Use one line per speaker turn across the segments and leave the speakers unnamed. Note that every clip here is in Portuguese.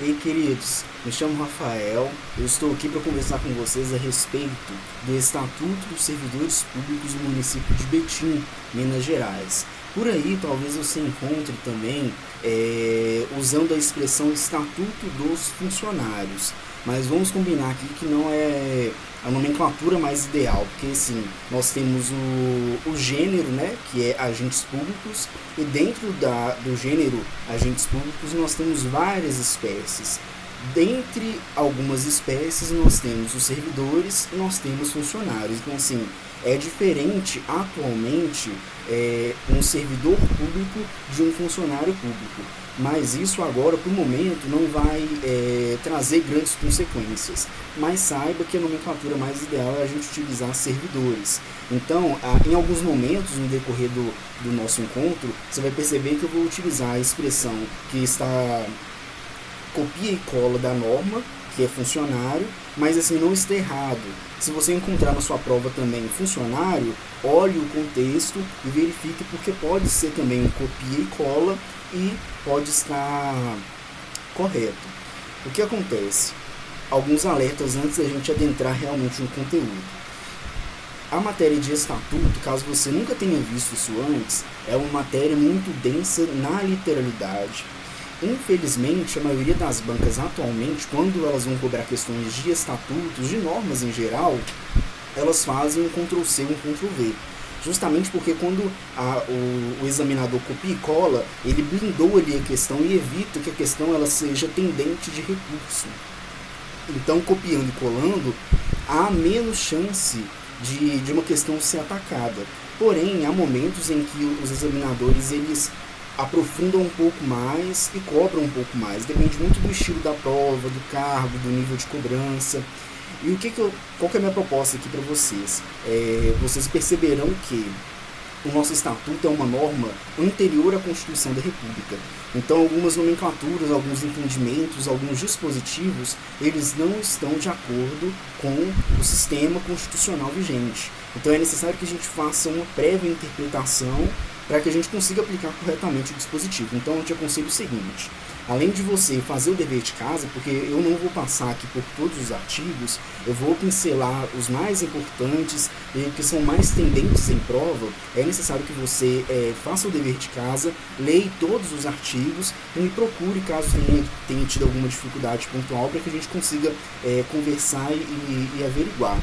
Ei, queridos, me chamo Rafael, eu estou aqui para conversar com vocês a respeito do Estatuto dos Servidores Públicos do município de Betim, Minas Gerais. Por aí, talvez você encontre também usando a expressão Estatuto dos Funcionários, mas vamos combinar aqui que não é a nomenclatura mais ideal, porque assim, nós temos o gênero, né, que é agentes públicos, e dentro do gênero agentes públicos nós temos várias espécies. Dentre algumas espécies nós temos os servidores e nós temos funcionários. Então assim, é diferente atualmente um servidor público de um funcionário público. Mas isso agora, por momento, não vai trazer grandes consequências. Mas saiba que a nomenclatura mais ideal é a gente utilizar servidores. Então, em alguns momentos no decorrer do nosso encontro, você vai perceber que eu vou utilizar a expressão que está copia e cola da norma, que é funcionário, mas assim não está errado. Se você encontrar na sua prova também funcionário, olhe o contexto e verifique, porque pode ser também um copia e cola e pode estar correto. O que acontece? Alguns alertas antes da gente adentrar realmente no conteúdo. A matéria de estatuto, caso você nunca tenha visto isso antes, é uma matéria muito densa na literalidade. Infelizmente, a maioria das bancas atualmente, quando elas vão cobrar questões de estatutos, de normas em geral, elas fazem um Ctrl+C, um Ctrl+V. Justamente porque quando o examinador copia e cola, ele blindou ali a questão e evita que a questão ela seja tendente de recurso. Então, copiando e colando, há menos chance de uma questão ser atacada. Porém, há momentos em que os examinadores eles aprofundam um pouco mais e cobram um pouco mais. Depende muito do estilo da prova, do cargo, do nível de cobrança. E qual que é a minha proposta aqui para vocês? Vocês perceberão que o nosso estatuto é uma norma anterior à Constituição da República. Então, algumas nomenclaturas, alguns entendimentos, alguns dispositivos, eles não estão de acordo com o sistema constitucional vigente. Então, é necessário que a gente faça uma prévia interpretação para que a gente consiga aplicar corretamente o dispositivo. Então, eu te aconselho o seguinte: além de você fazer o dever de casa, porque eu não vou passar aqui por todos os artigos, eu vou pincelar os mais importantes e que são mais tendentes em prova, é necessário que você faça o dever de casa, leia todos os artigos e me procure caso tenha tido alguma dificuldade pontual, para que a gente consiga conversar e averiguar.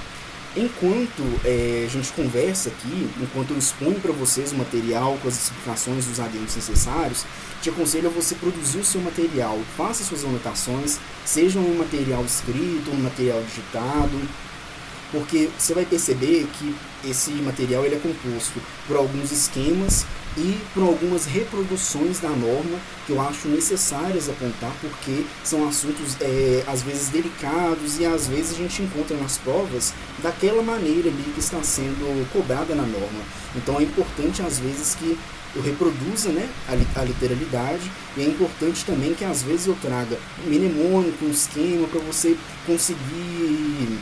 Enquanto a gente conversa aqui, enquanto eu exponho para vocês o material com as explicações dos adendos necessários, te aconselho a você produzir o seu material, faça suas anotações, seja um material escrito, um material digitado, porque você vai perceber que esse material ele é composto por alguns esquemas e por algumas reproduções da norma que eu acho necessárias apontar, porque são assuntos às vezes delicados e às vezes a gente encontra nas provas daquela maneira ali que está sendo cobrada na norma. Então é importante às vezes que eu reproduza, né, a literalidade, e é importante também que às vezes eu traga um mnemônico, um esquema para você conseguir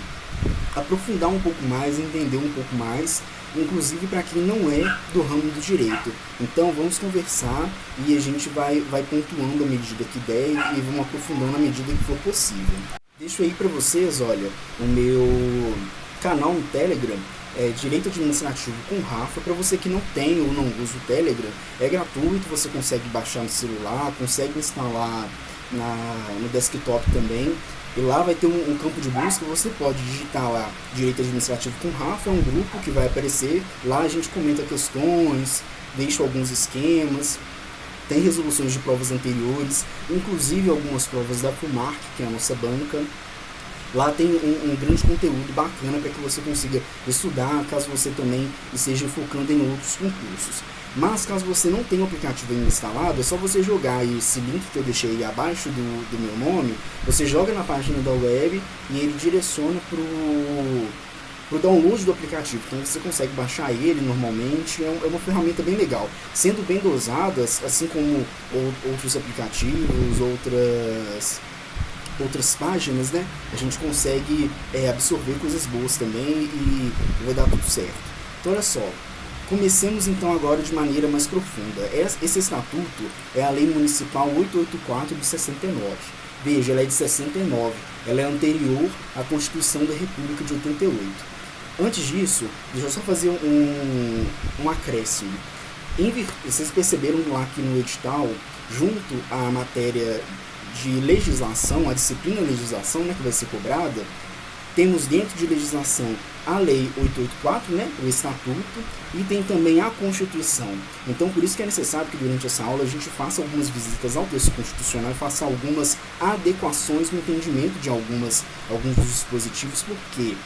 aprofundar um pouco mais, entender um pouco mais, inclusive para quem não é do ramo do direito. Então vamos conversar e a gente vai pontuando à medida que der e vamos aprofundando à medida que for possível. Deixo aí para vocês, olha, o meu canal no Telegram, Direito Administrativo com Rafa. Para você que não tem ou não usa o Telegram, é gratuito, você consegue baixar no celular, consegue instalar no desktop também. E lá vai ter um campo de busca, você pode digitar lá Direito Administrativo com Rafa, é um grupo que vai aparecer. Lá a gente comenta questões, deixa alguns esquemas, tem resoluções de provas anteriores, inclusive algumas provas da FUMARC, que é a nossa banca. Lá tem um grande conteúdo bacana para que você consiga estudar, caso você também esteja focando em outros concursos. Mas caso você não tenha o aplicativo ainda instalado, é só você jogar esse link que eu deixei aí abaixo do meu nome, você joga na página da web e ele direciona para o download do aplicativo. Então você consegue baixar ele normalmente, é uma ferramenta bem legal. Sendo bem dosada, assim como outros aplicativos, outras páginas, né? A gente consegue absorver coisas boas também e vai dar tudo certo. Então olha só, Comecemos então agora de maneira mais profunda. Esse estatuto é a Lei Municipal 884 de 69. Veja, ela é de 69, ela é anterior à Constituição da República de 88. Antes disso, deixa eu só fazer um acréscimo. Vocês perceberam lá que no edital, junto à matéria de legislação, a disciplina legislação, né, que vai ser cobrada, temos dentro de legislação a Lei 884, né, o Estatuto, e tem também a Constituição. Então, por isso que é necessário que durante essa aula a gente faça algumas visitas ao texto constitucional e faça algumas adequações no entendimento de alguns dos dispositivos, porque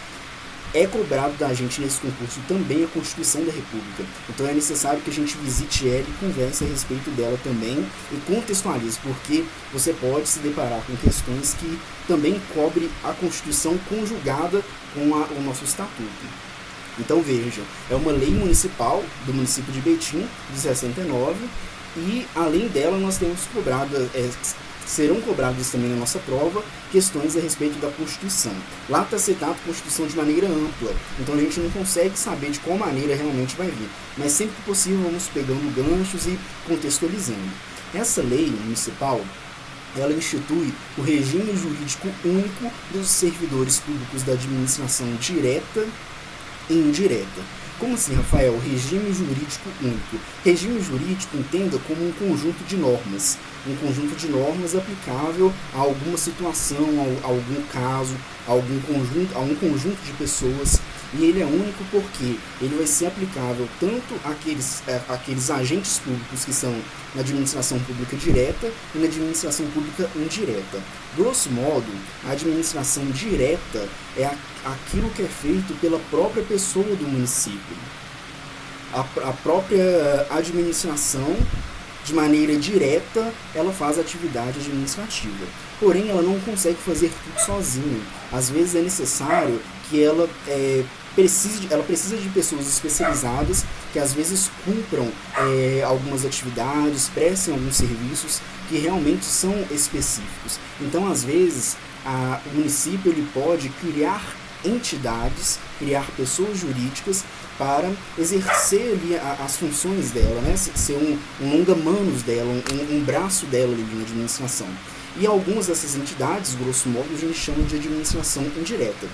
é cobrado da gente nesse concurso também a Constituição da República. Então é necessário que a gente visite ela e converse a respeito dela também e contextualize, porque você pode se deparar com questões que também cobre a Constituição conjugada com o nosso Estatuto. Então vejam, é uma lei municipal do município de Betim, de 69, e além dela nós temos serão cobradas também na nossa prova questões a respeito da Constituição. Lá está citado a Constituição de maneira ampla, então a gente não consegue saber de qual maneira realmente vai vir, mas sempre que possível vamos pegando ganchos e contextualizando. Essa lei municipal, ela institui o regime jurídico único dos servidores públicos da administração direta e indireta. Como assim, Rafael? Regime jurídico único. Regime jurídico entenda como um conjunto de normas. Um conjunto de normas aplicável a alguma situação, a algum caso, a um conjunto de pessoas. E ele é único porque ele vai ser aplicável tanto àqueles agentes públicos que são na administração pública direta e na administração pública indireta. Grosso modo, a administração direta é aquilo que é feito pela própria pessoa do município. A própria administração, de maneira direta, ela faz atividade administrativa. Porém, ela não consegue fazer tudo sozinha. Às vezes é necessário que ela precisa de pessoas especializadas que às vezes cumpram algumas atividades, prestem alguns serviços que realmente são específicos. Então, às vezes, o município ele pode criar entidades, criar pessoas jurídicas para exercer ali as funções dela, né? Ser um longa-manos dela, um braço dela ali na administração. E algumas dessas entidades, grosso modo, a gente chama de administração indireta.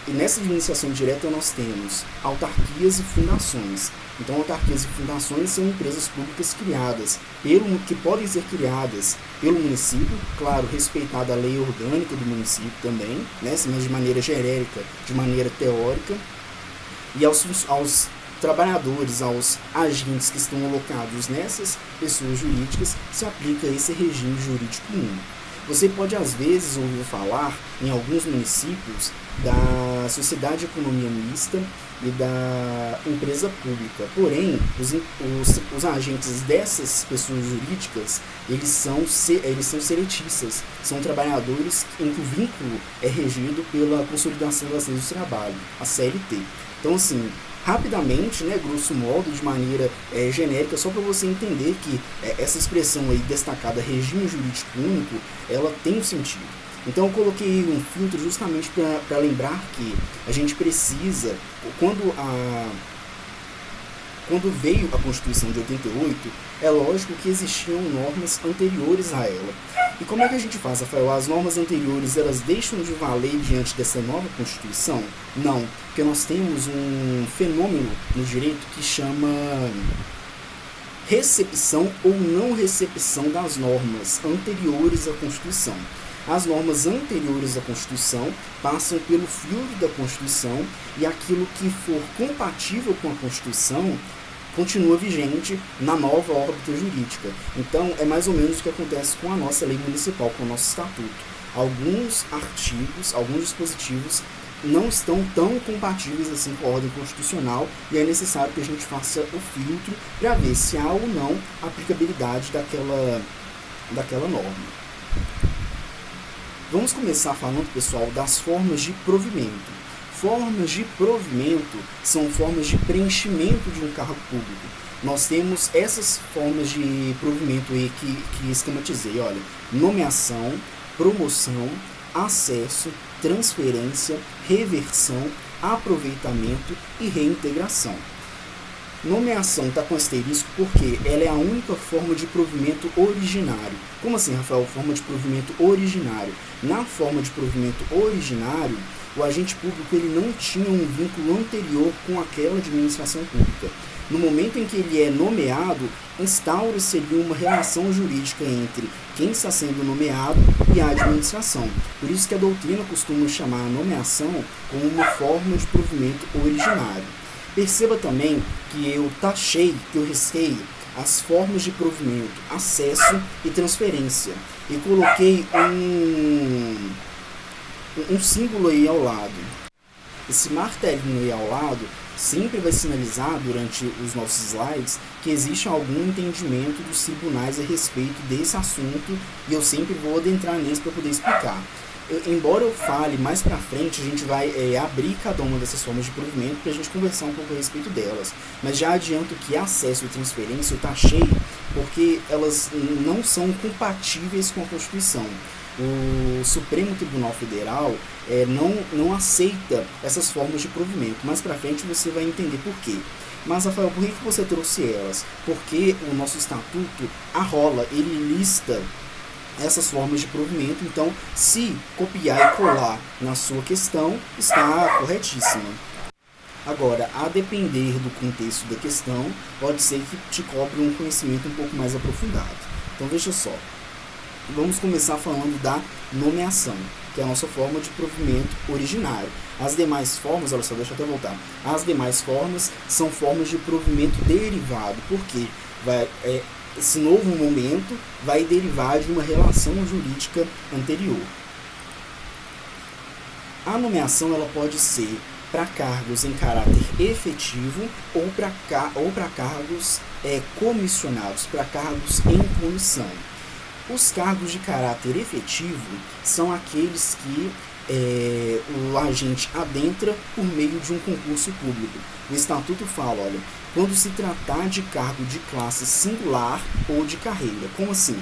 E nessa administração direta nós temos autarquias e fundações. Então, autarquias e fundações são empresas públicas criadas, que podem ser criadas pelo município, claro, respeitada a lei orgânica do município também, né, mas de maneira genérica, de maneira teórica. E aos trabalhadores, aos agentes que estão alocados nessas pessoas jurídicas, se aplica esse regime jurídico único. Você pode, às vezes, ouvir falar, em alguns municípios, da sociedade de economia mista e da empresa pública. Porém, os agentes dessas pessoas jurídicas, eles são seletistas, são trabalhadores em que o vínculo é regido pela Consolidação das Leis do Trabalho, a CLT. Então, assim, rapidamente, né, grosso modo, de maneira genérica, só para você entender que essa expressão aí destacada, regime jurídico único, ela tem um sentido. Então eu coloquei um filtro justamente para lembrar que a gente precisa, quando veio a Constituição de 88, é lógico que existiam normas anteriores a ela. E como é que a gente faz, Rafael? As normas anteriores, elas deixam de valer diante dessa nova Constituição? Não, porque nós temos um fenômeno no direito que chama recepção ou não recepção das normas anteriores à Constituição. As normas anteriores à Constituição passam pelo filtro da Constituição e aquilo que for compatível com a Constituição continua vigente na nova órbita jurídica. Então, é mais ou menos o que acontece com a nossa lei municipal, com o nosso estatuto. Alguns artigos, alguns dispositivos não estão tão compatíveis assim com a ordem constitucional e é necessário que a gente faça o filtro para ver se há ou não aplicabilidade daquela norma. Vamos começar falando, pessoal, das formas de provimento. Formas de provimento são formas de preenchimento de um cargo público. Nós temos essas formas de provimento aí que esquematizei. Olha, nomeação, promoção, acesso, transferência, reversão, aproveitamento e reintegração. Nomeação está com asterisco porque ela é a única forma de provimento originário. Como assim, Rafael? Forma de provimento originário. Na forma de provimento originário, o agente público ele não tinha um vínculo anterior com aquela administração pública. No momento em que ele é nomeado, instaura-se ali uma relação jurídica entre quem está sendo nomeado e a administração. Por isso que a doutrina costuma chamar a nomeação como uma forma de provimento originário. Perceba também que eu taxei, que eu risquei as formas de provimento, acesso e transferência. E coloquei um símbolo aí ao lado. Esse martelinho aí ao lado sempre vai sinalizar durante os nossos slides que existe algum entendimento dos tribunais a respeito desse assunto e eu sempre vou adentrar nisso para poder explicar. Embora eu fale mais pra frente, a gente vai abrir cada uma dessas formas de provimento para a gente conversar um pouco a respeito delas. Mas já adianto que acesso e transferência eu taxei porque elas não são compatíveis com a Constituição. O Supremo Tribunal Federal não aceita essas formas de provimento. Mais pra frente você vai entender por quê. Mas, Rafael, por que você trouxe elas? Porque o nosso estatuto arrola, ele lista essas formas de provimento, então se copiar e colar na sua questão, está corretíssima. Agora, a depender do contexto da questão, pode ser que te cobre um conhecimento um pouco mais aprofundado. Então veja só, vamos começar falando da nomeação, que é a nossa forma de provimento originário. As demais formas, olha só, deixa eu até voltar, as demais formas são formas de provimento derivado, porque esse novo momento vai derivar de uma relação jurídica anterior. A nomeação ela pode ser para cargos em caráter efetivo ou para cargos comissionados, para cargos em comissão. Os cargos de caráter efetivo são aqueles que o agente adentra por meio de um concurso público. O Estatuto fala, olha, quando se tratar de cargo de classe singular ou de carreira. Como assim?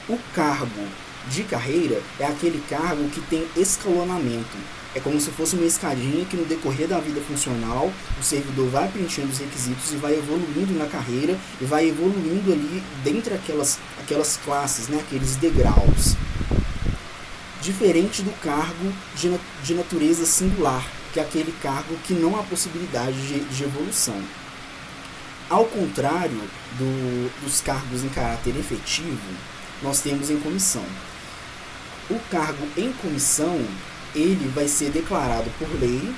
O cargo de carreira é aquele cargo que tem escalonamento. É como se fosse uma escadinha que no decorrer da vida funcional o servidor vai preenchendo os requisitos e vai evoluindo na carreira e vai evoluindo ali dentre aquelas classes, né, aqueles degraus. Diferente do cargo de natureza singular, que é aquele cargo que não há possibilidade de evolução. Ao contrário dos cargos em caráter efetivo, nós temos em comissão. O cargo em comissão, ele vai ser declarado por lei,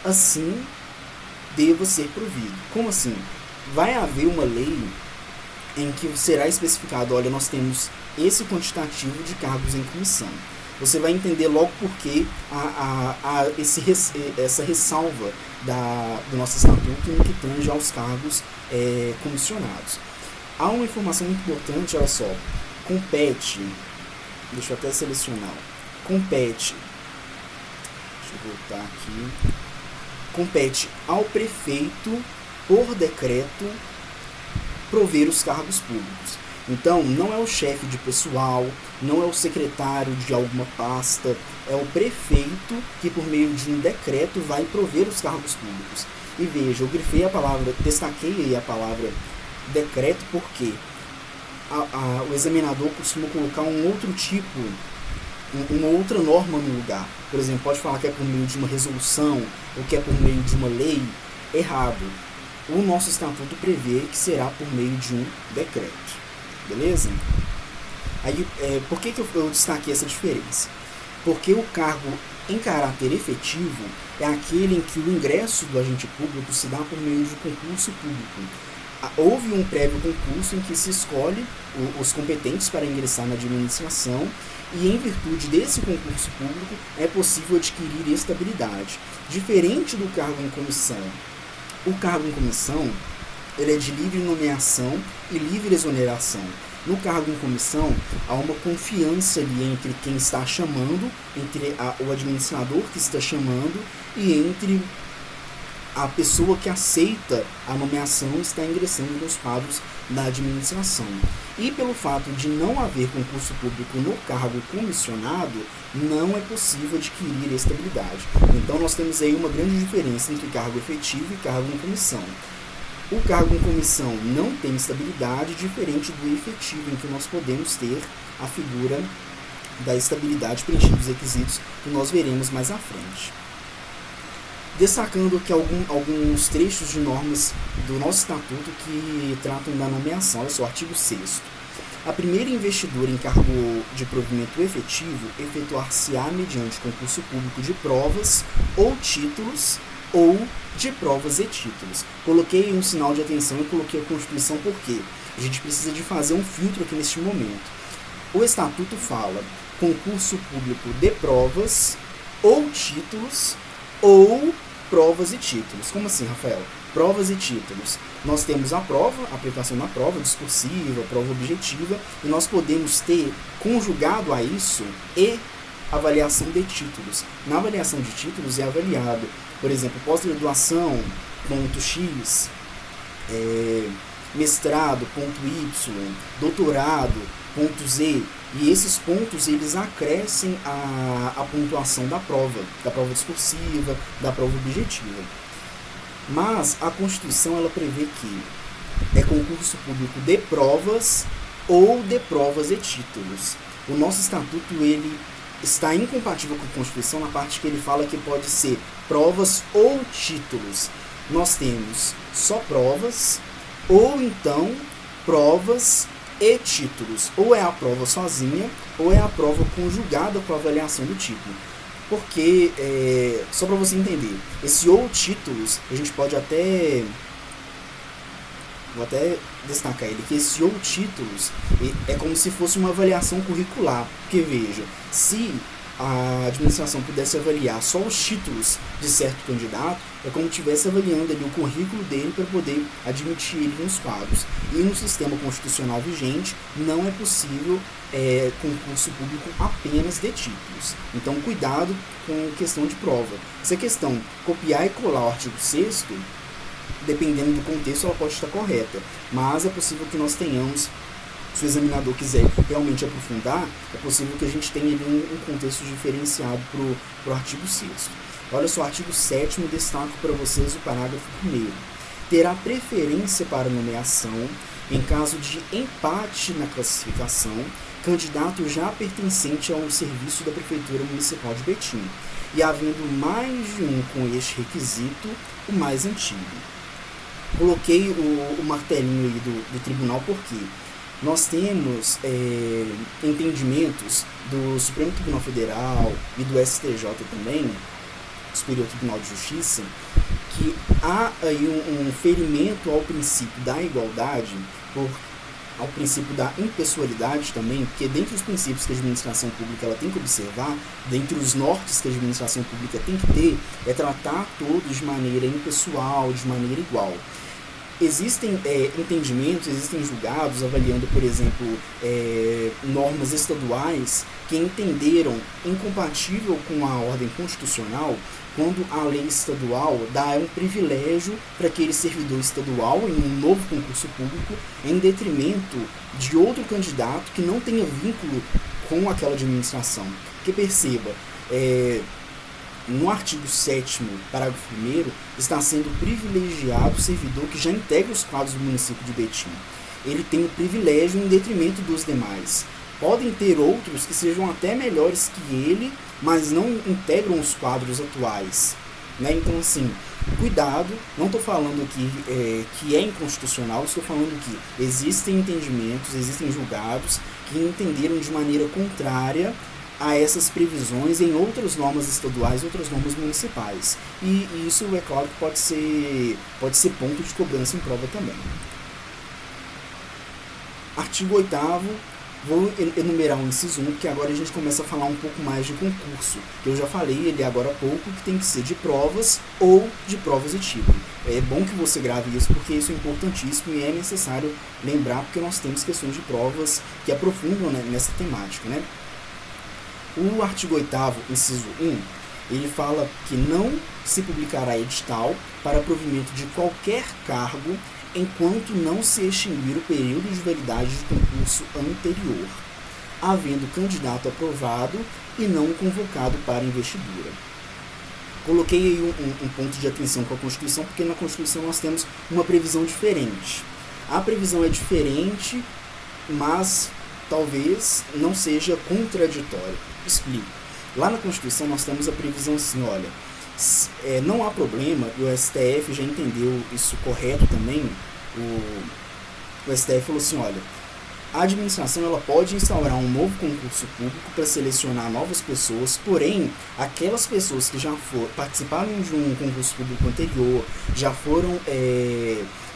assim deva ser provido. Como assim? Vai haver uma lei em que será especificado, olha, nós temos esse quantitativo de cargos em comissão. Você vai entender logo por que essa ressalva do nosso estatuto no que tange aos cargos comissionados. Há uma informação muito importante, olha só, compete, deixa eu até selecionar, compete ao prefeito, por decreto, prover os cargos públicos. Então, não é o chefe de pessoal, não é o secretário de alguma pasta, é o prefeito que, por meio de um decreto, vai prover os cargos públicos. E veja, eu grifei a palavra, destaquei aí a palavra decreto, porque o examinador costuma colocar um outro tipo, uma outra norma no lugar. Por exemplo, pode falar que é por meio de uma resolução ou que é por meio de uma lei. Errado. O nosso estatuto prevê que será por meio de um decreto. Beleza? Aí, por que eu destaquei essa diferença? Porque o cargo em caráter efetivo é aquele em que o ingresso do agente público se dá por meio de concurso público. Houve um prévio concurso em que se escolhe os competentes para ingressar na administração e, em virtude desse concurso público, é possível adquirir estabilidade. Diferente do cargo em comissão. O cargo em comissão ele é de livre nomeação e livre exoneração. No cargo em comissão, há uma confiança ali entre quem está chamando, entre o administrador que está chamando e entre a pessoa que aceita a nomeação e está ingressando nos quadros da administração. E pelo fato de não haver concurso público no cargo comissionado, não é possível adquirir estabilidade. Então nós temos aí uma grande diferença entre cargo efetivo e cargo em comissão. O cargo em comissão não tem estabilidade, diferente do efetivo, em que nós podemos ter a figura da estabilidade preenchendo os requisitos que nós veremos mais à frente. Destacando aqui alguns trechos de normas do nosso estatuto que tratam da nomeação. Olha só, o artigo 6º. A primeira investidura em cargo de provimento efetivo efetuar-se-á mediante concurso público de provas ou títulos ou de provas e títulos. Coloquei um sinal de atenção e coloquei a Constituição porque a gente precisa de fazer um filtro aqui neste momento. O Estatuto fala concurso público de provas ou títulos ou provas e títulos. Como assim, Rafael? Provas e títulos. Nós temos a prova, a aplicação da prova discursiva, prova objetiva, e nós podemos ter, conjugado a isso, e avaliação de títulos. Na avaliação de títulos é avaliado, por exemplo, pós-graduação, ponto X, mestrado, ponto Y, doutorado, ponto Z, e esses pontos eles acrescem a pontuação da prova discursiva, da prova objetiva. Mas a Constituição ela prevê que é concurso público de provas ou de provas e títulos. O nosso estatuto ele está incompatível com a Constituição na parte que ele fala que pode ser provas ou títulos. Nós temos só provas ou então provas e títulos. Ou é a prova sozinha ou é a prova conjugada com a avaliação do título. Porque, só para você entender, esse ou títulos, a gente pode até... Vou até destacar ele, que esse ou títulos é como se fosse uma avaliação curricular. Porque, veja, se a administração pudesse avaliar só os títulos de certo candidato, é como se estivesse avaliando ali o currículo dele para poder admitir ele nos quadros. E no sistema constitucional vigente, não é possível concurso público apenas de títulos. Então, cuidado com questão de prova. Se a questão copiar e colar o artigo 6º, dependendo do contexto, ela pode estar correta. Mas é possível que nós tenhamos, se o examinador quiser realmente aprofundar, é possível que a gente tenha ali um contexto diferenciado para o artigo 6º. Olha só, o artigo 7º, destaco para vocês o parágrafo 1º. Terá preferência para nomeação, em caso de empate na classificação, candidato já pertencente ao serviço da Prefeitura Municipal de Betim, e havendo mais de um com este requisito, o mais antigo. Coloquei o martelinho aí do tribunal porque nós temos entendimentos do Supremo Tribunal Federal e do STJ também, Superior Tribunal de Justiça, que há aí um ferimento ao princípio da igualdade, ao princípio da impessoalidade também, porque dentre os princípios que a administração pública ela tem que observar, dentre os nortes que a administração pública tem que ter, é tratar todos de maneira impessoal, de maneira igual. Existem entendimentos, existem julgados avaliando, por exemplo, normas estaduais que entenderam incompatível com a ordem constitucional quando a lei estadual dá um privilégio para aquele servidor estadual em um novo concurso público em detrimento de outro candidato que não tenha vínculo com aquela administração. Porque perceba, no artigo 7º, parágrafo 1º, está sendo privilegiado o servidor que já integra os quadros do município de Betim. Ele tem o privilégio em detrimento dos demais. Podem ter outros que sejam até melhores que ele, mas não integram os quadros atuais. Né? Então, assim, cuidado, não estou falando aqui que é inconstitucional, estou falando que existem entendimentos, existem julgados que entenderam de maneira contrária a essas previsões em outras normas estaduais, outras normas municipais. E isso, é claro, que pode ser ponto de cobrança em prova também. Artigo 8º, vou enumerar o inciso 1, porque agora a gente começa a falar um pouco mais de concurso. Eu já falei ele agora há pouco, que tem que ser de provas ou de provas e título. É bom que você grave isso, porque isso é importantíssimo e é necessário lembrar, porque nós temos questões de provas que aprofundam, né, nessa temática, né? O artigo 8º, inciso 1, ele fala que não se publicará edital para provimento de qualquer cargo enquanto não se extinguir o período de validade de concurso anterior, havendo candidato aprovado e não convocado para investidura. Coloquei aí um ponto de atenção com a Constituição, porque na Constituição nós temos uma previsão diferente. A previsão é diferente, mas talvez não seja contraditória. Explico. Lá na Constituição nós temos a previsão assim, olha, não há problema, e o STF já entendeu isso correto também, o STF falou assim, olha, a administração ela pode instaurar um novo concurso público para selecionar novas pessoas, porém, aquelas pessoas que já participaram de um concurso público anterior, já foram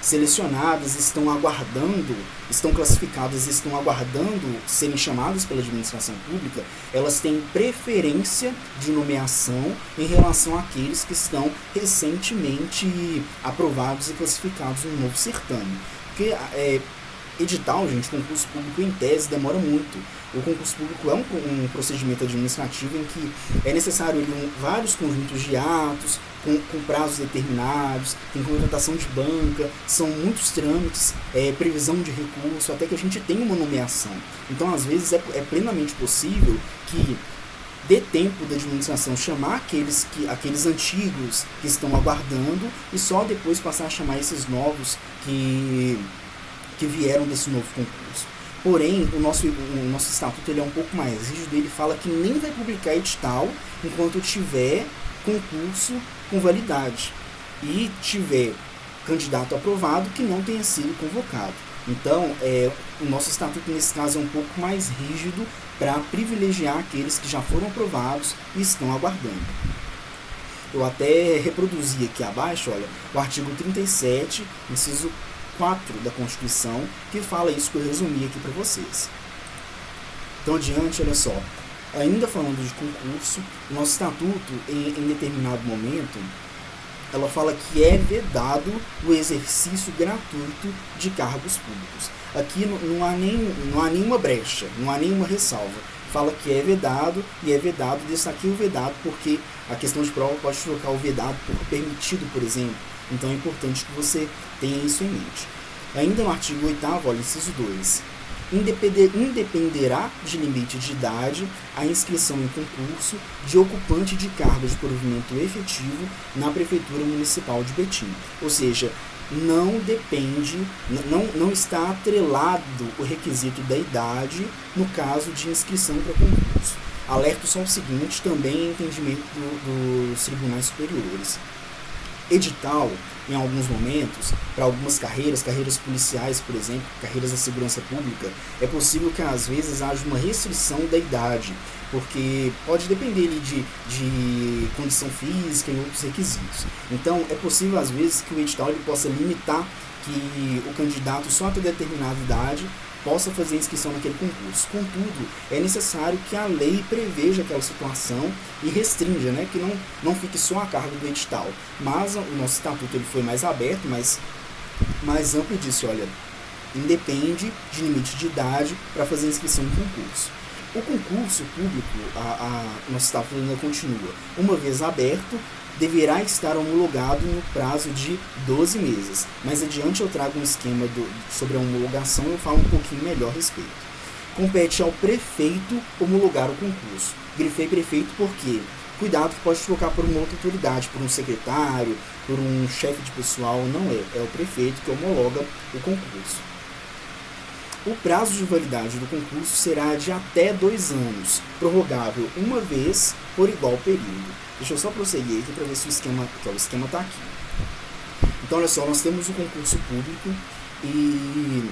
selecionadas, estão classificadas, estão aguardando serem chamadas pela administração pública, elas têm preferência de nomeação em relação àqueles que estão recentemente aprovados e classificados no novo certame. Porque edital, gente, concurso público em tese demora muito. O concurso público é um procedimento administrativo em que é necessário vários conjuntos de atos, com prazos determinados, tem contratação de banca, são muitos trâmites, previsão de recurso, até que a gente tenha uma nomeação. Então, às vezes, é plenamente possível que dê tempo da administração chamar aqueles antigos que estão aguardando e só depois passar a chamar esses novos que vieram desse novo concurso. Porém, o nosso estatuto ele é um pouco mais rígido, ele fala que nem vai publicar edital enquanto tiver concurso com validade e tiver candidato aprovado que não tenha sido convocado. Então, o nosso estatuto nesse caso é um pouco mais rígido para privilegiar aqueles que já foram aprovados e estão aguardando. Eu até reproduzi aqui abaixo, olha, o artigo 37, inciso 4 da Constituição, que fala isso que eu resumi aqui para vocês. Então, adiante, olha só. Ainda falando de concurso, o nosso estatuto, em determinado momento, ela fala que é vedado o exercício gratuito de cargos públicos. Aqui não há nenhuma brecha, não há nenhuma ressalva. Fala que é vedado, e é vedado, destaquei o vedado porque a questão de prova pode trocar o vedado por permitido, por exemplo. Então é importante que você tenha isso em mente. Ainda no artigo 8º, olha, inciso 2. Independerá de limite de idade a inscrição em concurso de ocupante de cargo de provimento efetivo na Prefeitura Municipal de Betim. Ou seja, não depende, não está atrelado o requisito da idade no caso de inscrição para concurso. Alerto só o seguinte, também é entendimento dos tribunais superiores. Edital, em alguns momentos, para algumas carreiras policiais, por exemplo, carreiras da segurança pública, é possível que às vezes haja uma restrição da idade, porque pode depender de condição física e outros requisitos. Então, é possível às vezes que o edital ele possa limitar que o candidato só até determinada idade possa fazer inscrição naquele concurso. Contudo, é necessário que a lei preveja aquela situação e restrinja, né, que não fique só a cargo do edital. Mas o nosso estatuto ele foi mais aberto, mais amplo e disse, olha, independe de limite de idade para fazer inscrição em concurso. O concurso público, nosso estatuto ainda continua. Uma vez aberto, deverá estar homologado no prazo de 12 meses. Mais adiante eu trago um esquema sobre a homologação e eu falo um pouquinho melhor a respeito. Compete ao prefeito homologar o concurso. Grifei prefeito porque, cuidado que pode trocar por uma outra autoridade, por um secretário, por um chefe de pessoal, não é o prefeito que homologa o concurso. O prazo de validade do concurso será de até 2 anos, prorrogável uma vez por igual período. Deixa eu só prosseguir aqui para ver se o esquema está aqui. Então, olha só, nós temos o concurso público e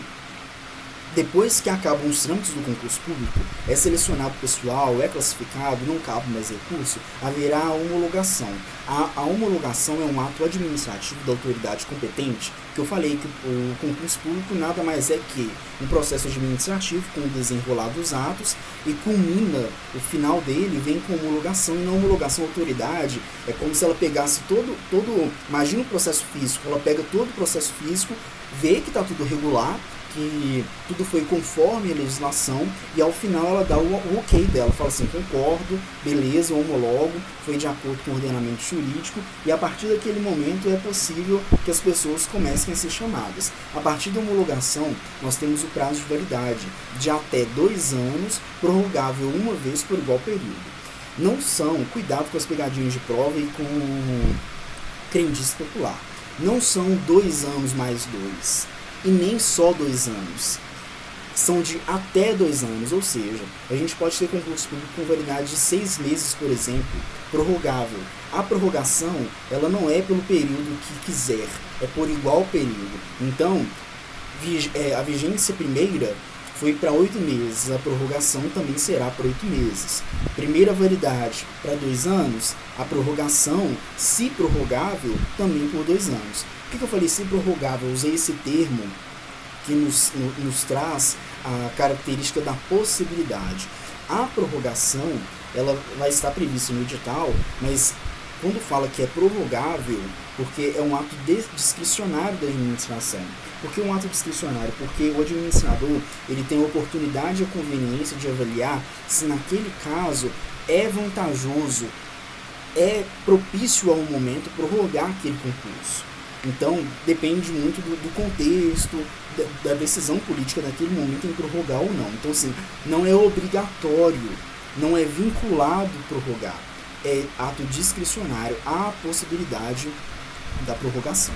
depois que acabam os trâmites do concurso público, é selecionado o pessoal, é classificado, não cabe mais recurso, haverá a homologação. A homologação é um ato administrativo da autoridade competente, que eu falei que o concurso público nada mais é que um processo administrativo com o desenrolar dos atos e culmina, o final dele vem com homologação, e na homologação a autoridade é como se ela pegasse imagina o processo físico, ela pega todo o processo físico, vê que está tudo regular, que tudo foi conforme a legislação e ao final ela dá o ok dela, fala assim, concordo, beleza, homologo, foi de acordo com o ordenamento jurídico e a partir daquele momento é possível que as pessoas comecem a ser chamadas. A partir da homologação nós temos o prazo de validade de até 2 anos, prorrogável uma vez por igual período. não são, cuidado com as pegadinhas de prova e com crendice popular, não são 2 anos mais 2, e nem só 2 anos, são de até 2 anos, ou seja, a gente pode ter concurso público com validade de 6 meses, por exemplo, prorrogável. A prorrogação, ela não é pelo período que quiser, é por igual período. Então, a vigência primeira foi para 8 meses, a prorrogação também será para 8 meses. Primeira validade para 2 anos, a prorrogação, se prorrogável, também por 2 anos. Por que eu falei se prorrogável? Eu usei esse termo que nos traz a característica da possibilidade. A prorrogação, ela vai estar prevista no edital, mas quando fala que é prorrogável, porque é um ato discricionário da administração. Por que um ato discricionário? Porque o administrador ele tem a oportunidade e a conveniência de avaliar se naquele caso é vantajoso, é propício ao momento prorrogar aquele concurso. Então, depende muito do contexto, da decisão política daquele momento em prorrogar ou não. Então, assim, não é obrigatório, não é vinculado prorrogar. É ato discricionário, há a possibilidade da prorrogação.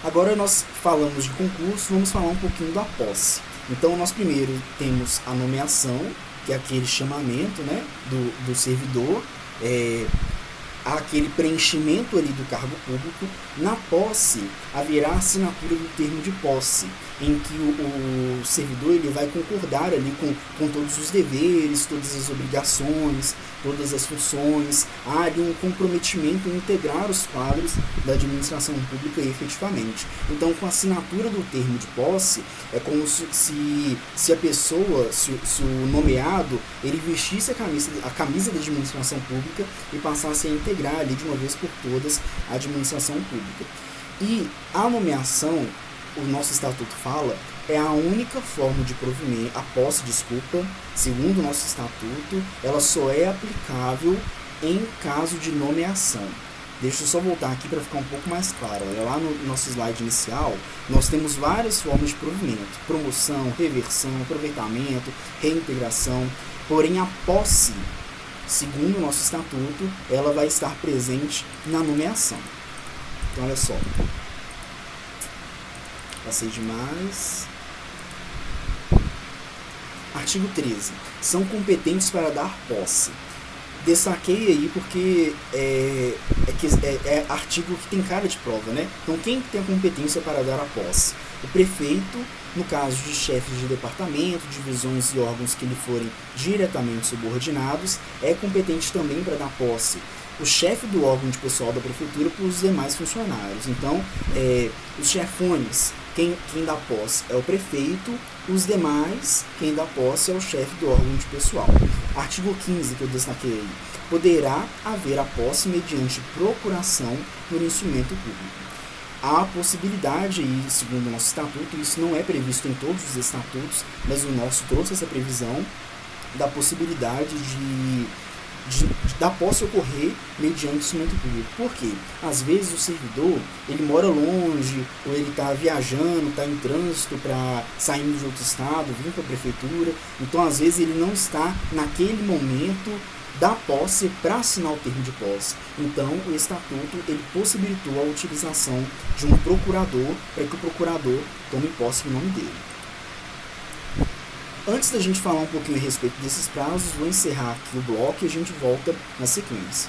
Agora nós falamos de concurso, vamos falar um pouquinho da posse. Então, nós primeiro temos a nomeação, que é aquele chamamento, né, do servidor, aquele preenchimento ali do cargo público. Na posse, haverá a assinatura do termo de posse, em que o servidor ele vai concordar ali com todos os deveres, todas as obrigações, todas as funções. Há ali um comprometimento em integrar os quadros da administração pública efetivamente. Então, com a assinatura do termo de posse, é como se a pessoa, se o nomeado, ele vestisse a camisa da administração pública e passasse a integrar ali de uma vez por todas a administração pública. E a nomeação, o nosso estatuto fala, é a única forma de provimento, a posse, segundo o nosso estatuto, ela só é aplicável em caso de nomeação. Deixa eu só voltar aqui para ficar um pouco mais claro. Olha, lá no nosso slide inicial, nós temos várias formas de provimento: promoção, reversão, aproveitamento, reintegração. Porém, a posse, segundo o nosso estatuto, ela vai estar presente na nomeação. Então, olha só. Passei demais. Artigo 13. São competentes para dar posse. Destaquei aí porque é artigo que tem cara de prova, né? Então, quem tem a competência para dar a posse? O prefeito, no caso de chefes de departamento, divisões e órgãos que lhe forem diretamente subordinados, é competente também para dar posse. O chefe do órgão de pessoal da prefeitura para os demais funcionários. Então, os chefones, quem dá posse é o prefeito, os demais, quem dá posse é o chefe do órgão de pessoal. Artigo 15, que eu destaquei aí. Poderá haver a posse mediante procuração por instrumento público. Há a possibilidade, e segundo o nosso estatuto, isso não é previsto em todos os estatutos, mas o nosso trouxe essa previsão da possibilidade da posse ocorrer mediante instrumento público. Por quê? Às vezes o servidor, ele mora longe, ou ele está viajando, está em trânsito para saindo de outro estado, vir para a prefeitura, então às vezes ele não está naquele momento da posse para assinar o termo de posse. Então o estatuto ele possibilitou a utilização de um procurador para que o procurador tome posse no nome dele. Antes da gente falar um pouquinho a respeito desses prazos, vou encerrar aqui o bloco e a gente volta na sequência.